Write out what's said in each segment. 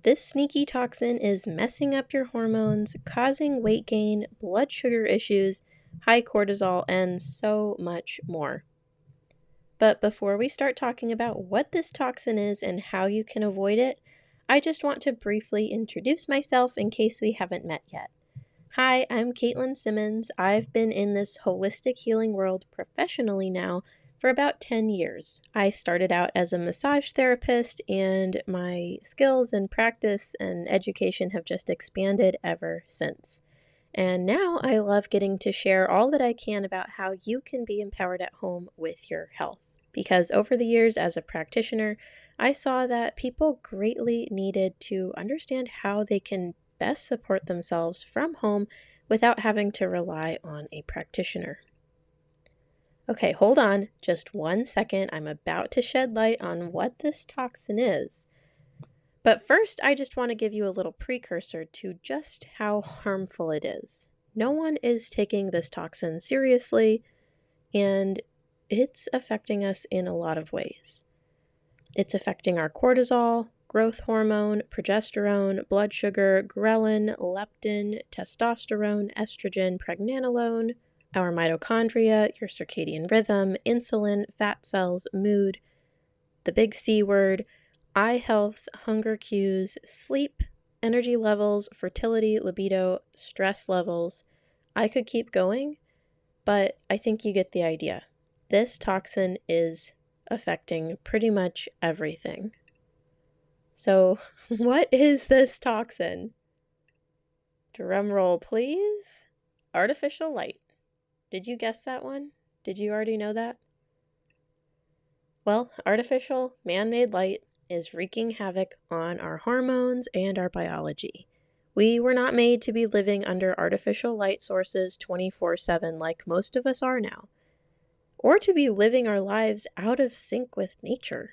This sneaky toxin is messing up your hormones, causing weight gain, blood sugar issues, high cortisol, and so much more. But before we start talking about what this toxin is and how you can avoid it, I just want to briefly introduce myself in case we haven't met yet. Hi, I'm Caitlin Simmons. I've been in this holistic healing world professionally now for about 10 years. I started out as a massage therapist, and my skills and practice and education have just expanded ever since. And now I love getting to share all that I can about how you can be empowered at home with your health. Because over the years as a practitioner, I saw that people greatly needed to understand how they can best support themselves from home without having to rely on a practitioner. Okay, hold on just 1 second. I'm about to shed light on what this toxin is. But first, I just want to give you a little precursor to just how harmful it is. No one is taking this toxin seriously, and it's affecting us in a lot of ways. It's affecting our cortisol, growth hormone, progesterone, blood sugar, ghrelin, leptin, testosterone, estrogen, pregnenolone, our mitochondria, your circadian rhythm, insulin, fat cells, mood, the big C word, eye health, hunger cues, sleep, energy levels, fertility, libido, stress levels. I could keep going, but I think you get the idea. This toxin is affecting pretty much everything. So, what is this toxin? Drum roll, please. Artificial light. Did you guess that one? Did you already know that? Well, artificial, man-made light is wreaking havoc on our hormones and our biology. We were not made to be living under artificial light sources 24/7 like most of us are now, or to be living our lives out of sync with nature.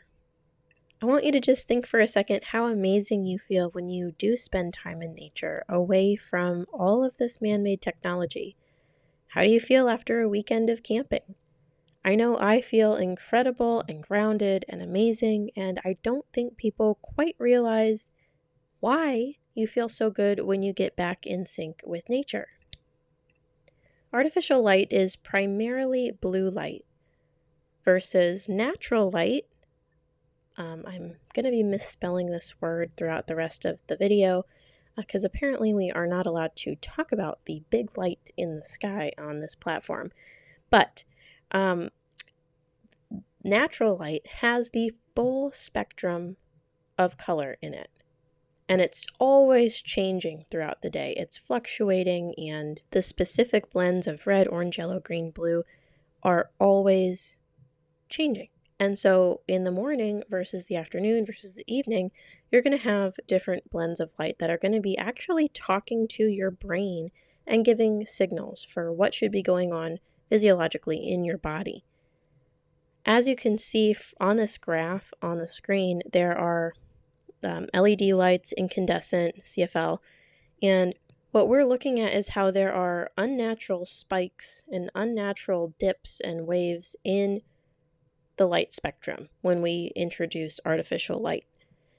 I want you to just think for a second how amazing you feel when you do spend time in nature, away from all of this man-made technology. How do you feel after a weekend of camping? I know I feel incredible and grounded and amazing, and I don't think people quite realize why you feel so good when you get back in sync with nature. Artificial light is primarily blue light versus natural light. I'm going to be misspelling this word throughout the rest of the video because apparently we are not allowed to talk about the big light in the sky on this platform. But natural light has the full spectrum of color in it. And it's always changing throughout the day. It's fluctuating, and the specific blends of red, orange, yellow, green, blue are always changing. And so in the morning versus the afternoon versus the evening, you're going to have different blends of light that are going to be actually talking to your brain and giving signals for what should be going on physiologically in your body. As you can see on this graph on the screen, there are LED lights, incandescent, CFL, and what we're looking at is how there are unnatural spikes and unnatural dips and waves in the light spectrum when we introduce artificial light.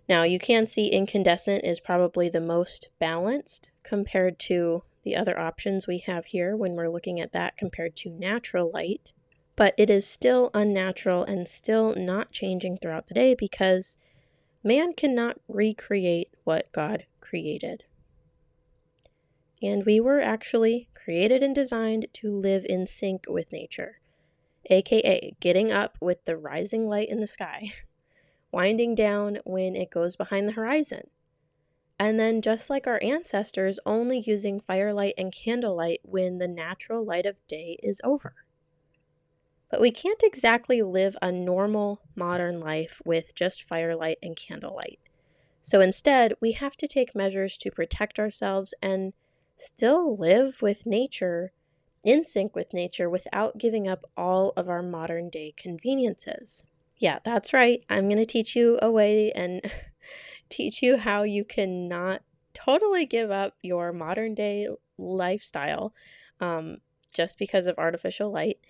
Now, you can see incandescent is probably the most balanced compared to the other options we have here when we're looking at that compared to natural light, but it is still unnatural and still not changing throughout the day because man cannot recreate what God created. And we were actually created and designed to live in sync with nature, aka getting up with the rising light in the sky, winding down when it goes behind the horizon, and then just like our ancestors, only using firelight and candlelight when the natural light of day is over. But we can't exactly live a normal modern life with just firelight and candlelight. So instead, we have to take measures to protect ourselves and still live with nature, in sync with nature, without giving up all of our modern day conveniences. Yeah, that's right. I'm going to teach you a way and teach you how you can not totally give up your modern day lifestyle just because of artificial light.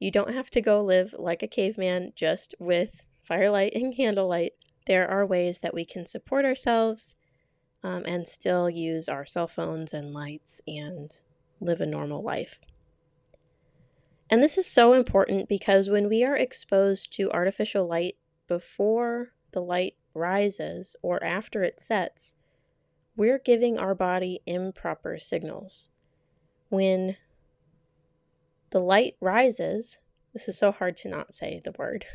You don't have to go live like a caveman just with firelight and candlelight. There are ways that we can support ourselves and still use our cell phones and lights and live a normal life. And this is so important because when we are exposed to artificial light before the light rises or after it sets, we're giving our body improper signals. When the light rises, this is so hard to not say the word,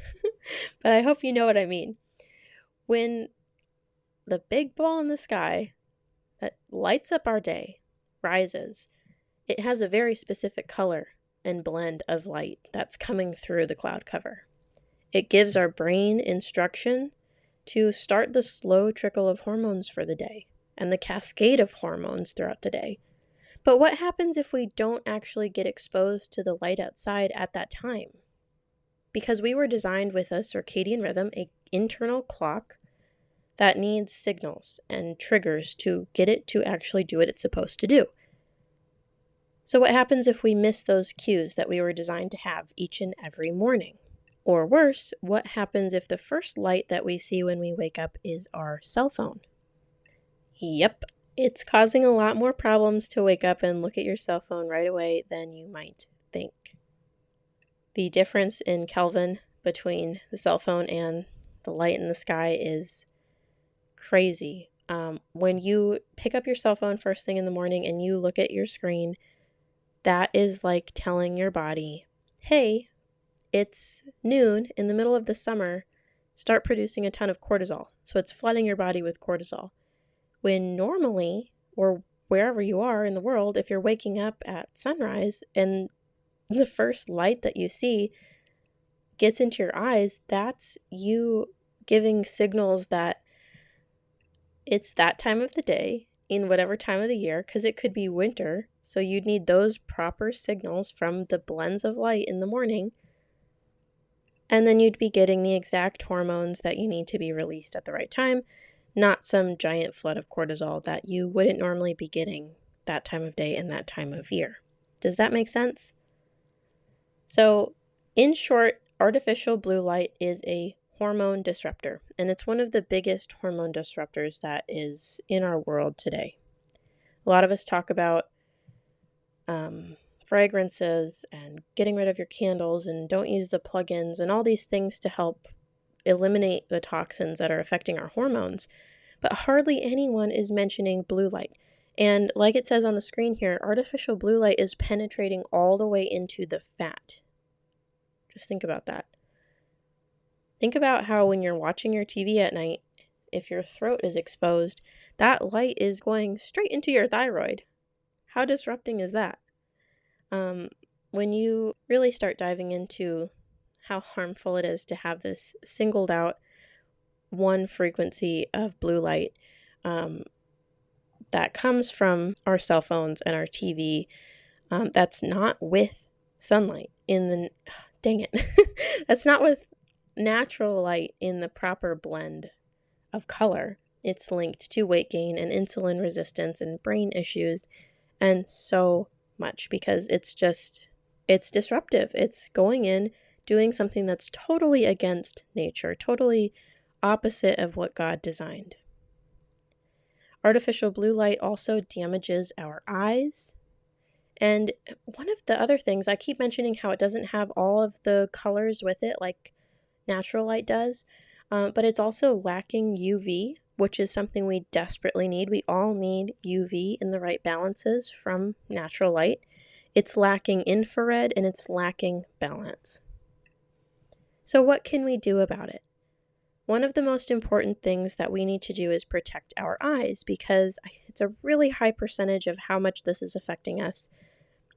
but I hope you know what I mean. When the big ball in the sky that lights up our day rises, it has a very specific color and blend of light that's coming through the cloud cover. It gives our brain instruction to start the slow trickle of hormones for the day and the cascade of hormones throughout the day. But what happens if we don't actually get exposed to the light outside at that time? Because we were designed with a circadian rhythm, an internal clock that needs signals and triggers to get it to actually do what it's supposed to do. So what happens if we miss those cues that we were designed to have each and every morning? Or worse, what happens if the first light that we see when we wake up is our cell phone? Yep, it's causing a lot more problems to wake up and look at your cell phone right away than you might think. The difference in Kelvin between the cell phone and the light in the sky is crazy. When you pick up your cell phone first thing in the morning and you look at your screen, that is like telling your body, hey, it's noon in the middle of the summer, start producing a ton of cortisol. So it's flooding your body with cortisol. When normally, or wherever you are in the world, if you're waking up at sunrise and the first light that you see gets into your eyes, that's you giving signals that it's that time of the day in whatever time of the year, because it could be winter. So you'd need those proper signals from the blends of light in the morning. And then you'd be getting the exact hormones that you need to be released at the right time, not some giant flood of cortisol that you wouldn't normally be getting that time of day and that time of year. Does that make sense? So, in short, artificial blue light is a hormone disruptor, and it's one of the biggest hormone disruptors that is in our world today. A lot of us talk about fragrances and getting rid of your candles and don't use the plugins and all these things to help eliminate the toxins that are affecting our hormones. But hardly anyone is mentioning blue light. And like it says on the screen here, artificial blue light is penetrating all the way into the fat. Just think about that. Think about how when you're watching your TV at night, if your throat is exposed, that light is going straight into your thyroid. How disrupting is that? When you really start diving into how harmful it is to have this singled out one frequency of blue light that comes from our cell phones and our TV, that's not with sunlight dang it, that's not with natural light in the proper blend of color. It's linked to weight gain and insulin resistance and brain issues and so much because it's disruptive. It's going in, doing something that's totally against nature, totally opposite of what God designed. Artificial blue light also damages our eyes. And one of the other things, I keep mentioning how it doesn't have all of the colors with it like natural light does, but it's also lacking UV, which is something we desperately need. We all need UV in the right balances from natural light. It's lacking infrared and it's lacking balance. So what can we do about it? One of the most important things that we need to do is protect our eyes because it's a really high percentage of how much this is affecting us.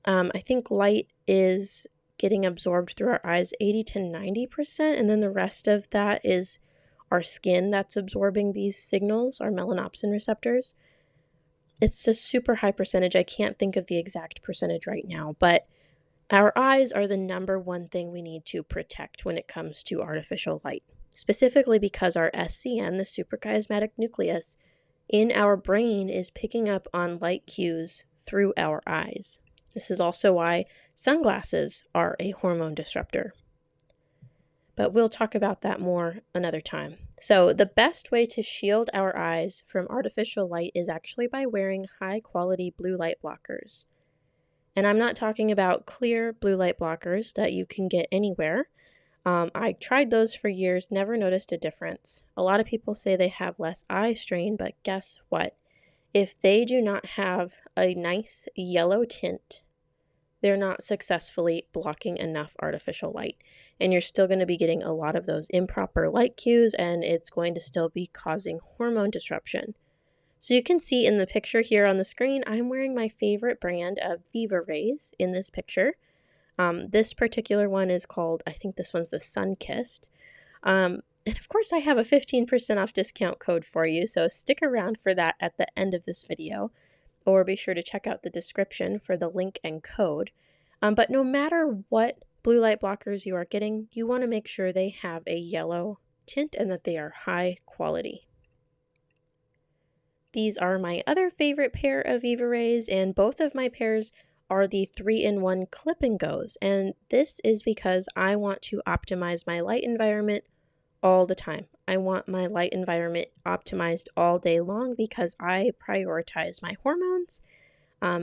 I think light is getting absorbed through our eyes 80 to 90%, and then the rest of that is our skin that's absorbing these signals, our melanopsin receptors. It's a super high percentage. I can't think of the exact percentage right now, but our eyes are the number one thing we need to protect when it comes to artificial light, specifically because our SCN, the suprachiasmatic nucleus, in our brain is picking up on light cues through our eyes. This is also why sunglasses are a hormone disruptor. but we'll talk about that more another time. So the best way to shield our eyes from artificial light is actually by wearing high-quality blue light blockers. And I'm not talking about clear blue light blockers that you can get anywhere. I tried those for years, never noticed a difference. A lot of people say they have less eye strain, but guess what? If they do not have a nice yellow tint, they're not successfully blocking enough artificial light. And you're still going to be getting a lot of those improper light cues, and it's going to still be causing hormone disruption. So you can see in the picture here on the screen, I'm wearing my favorite brand of Viva Rays in this picture. This particular one is called, I think this one's the Sun-Kissed. And of course I have a 15% off discount code for you, so stick around for that at the end of this video, or be sure to check out the description for the link and code. But no matter what blue light blockers you are getting, you want to make sure they have a yellow tint and that they are high quality. These are my other favorite pair of Viva Rays, and both of my pairs are the 3-in-1 clip and goes, and this is because I want to optimize my light environment all the time. I want my light environment optimized all day long because I prioritize my hormones.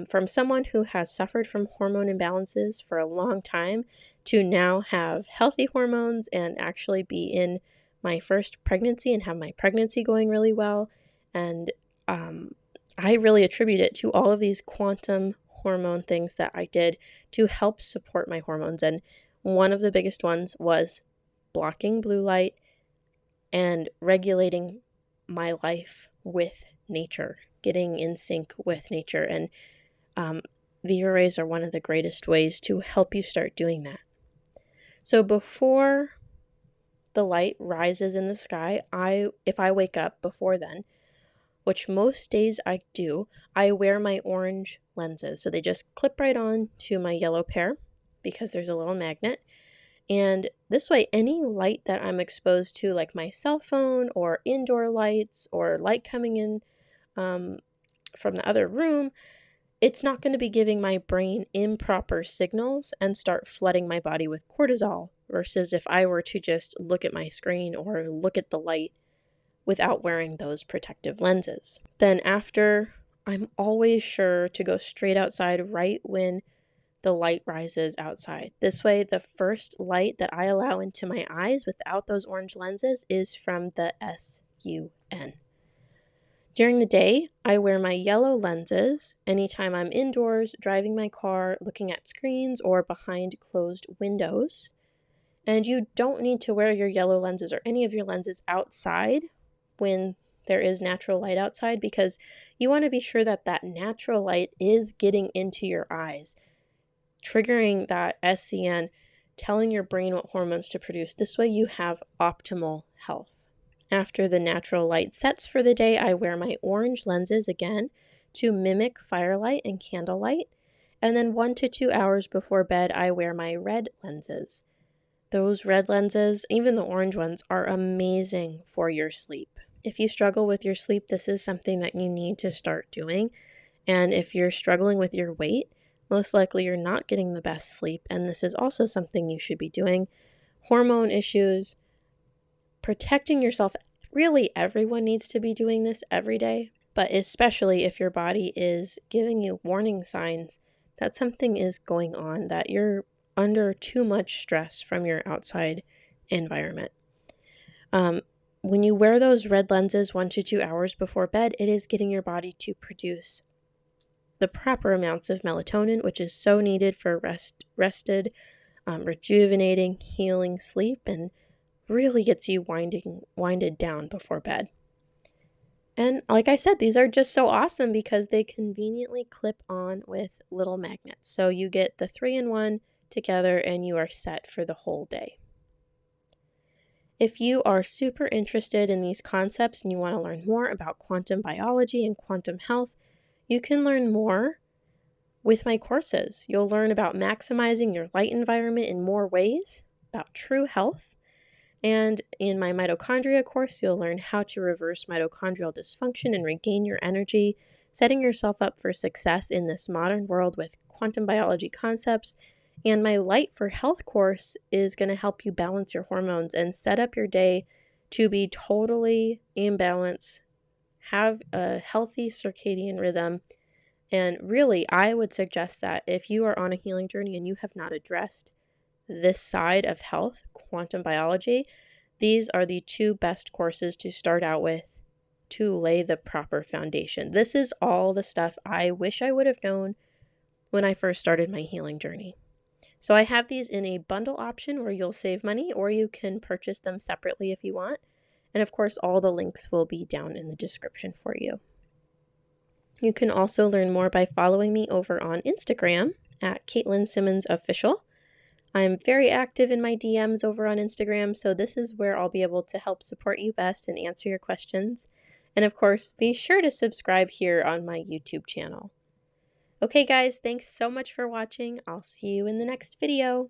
From someone who has suffered from hormone imbalances for a long time to now have healthy hormones and actually be in my first pregnancy and have my pregnancy going really well. And I really attribute it to all of these quantum hormone things that I did to help support my hormones. And one of the biggest ones was blocking blue light and regulating my life with nature, getting in sync with nature. And Viva Rays are one of the greatest ways to help you start doing that. So before the light rises in the sky, if I wake up before then, which most days I do, I wear my orange lenses. So they just clip right on to my yellow pair because there's a little magnet. And this way, any light that I'm exposed to, like my cell phone or indoor lights or light coming in from the other room, it's not going to be giving my brain improper signals and start flooding my body with cortisol, versus if I were to just look at my screen or look at the light without wearing those protective lenses. Then after, I'm always sure to go straight outside right when the light rises outside. This way, the first light that I allow into my eyes without those orange lenses is from the sun. During the day, I wear my yellow lenses anytime I'm indoors, driving my car, looking at screens, or behind closed windows. And you don't need to wear your yellow lenses or any of your lenses outside when there is natural light outside, because you want to be sure that that natural light is getting into your eyes, triggering that SCN, telling your brain what hormones to produce. This way you have optimal health. After the natural light sets for the day, I wear my orange lenses again to mimic firelight and candlelight. And then 1 to 2 hours before bed, I wear my red lenses. Those red lenses, even the orange ones, are amazing for your sleep. If you struggle with your sleep, this is something that you need to start doing. And if you're struggling with your weight, most likely you're not getting the best sleep, and this is also something you should be doing. Hormone issues, protecting yourself, really everyone needs to be doing this every day, but especially if your body is giving you warning signs that something is going on, that you're under too much stress from your outside environment. When you wear those red lenses 1 to 2 hours before bed, it is getting your body to produce the proper amounts of melatonin, which is so needed for rested, rejuvenating, healing sleep, and really gets you winded down before bed. And like I said, these are just so awesome because they conveniently clip on with little magnets. So you get the 3-in-1 together and you are set for the whole day. If you are super interested in these concepts and you want to learn more about quantum biology and quantum health, you can learn more with my courses. You'll learn about maximizing your light environment in more ways, about true health. And in my mitochondria course, you'll learn how to reverse mitochondrial dysfunction and regain your energy, setting yourself up for success in this modern world with quantum biology concepts And my Light for Health course is going to help you balance your hormones and set up your day to be totally in balance, have a healthy circadian rhythm. And really, I would suggest that if you are on a healing journey and you have not addressed this side of health, quantum biology, these are the two best courses to start out with to lay the proper foundation. This is all the stuff I wish I would have known when I first started my healing journey. So I have these in a bundle option where you'll save money, or you can purchase them separately if you want. And of course, all the links will be down in the description for you. You can also learn more by following me over on Instagram at Caitlin Simmons Official. I'm very active in my DMs over on Instagram, so this is where I'll be able to help support you best and answer your questions. And of course, be sure to subscribe here on my YouTube channel. Okay guys, thanks so much for watching. I'll see you in the next video.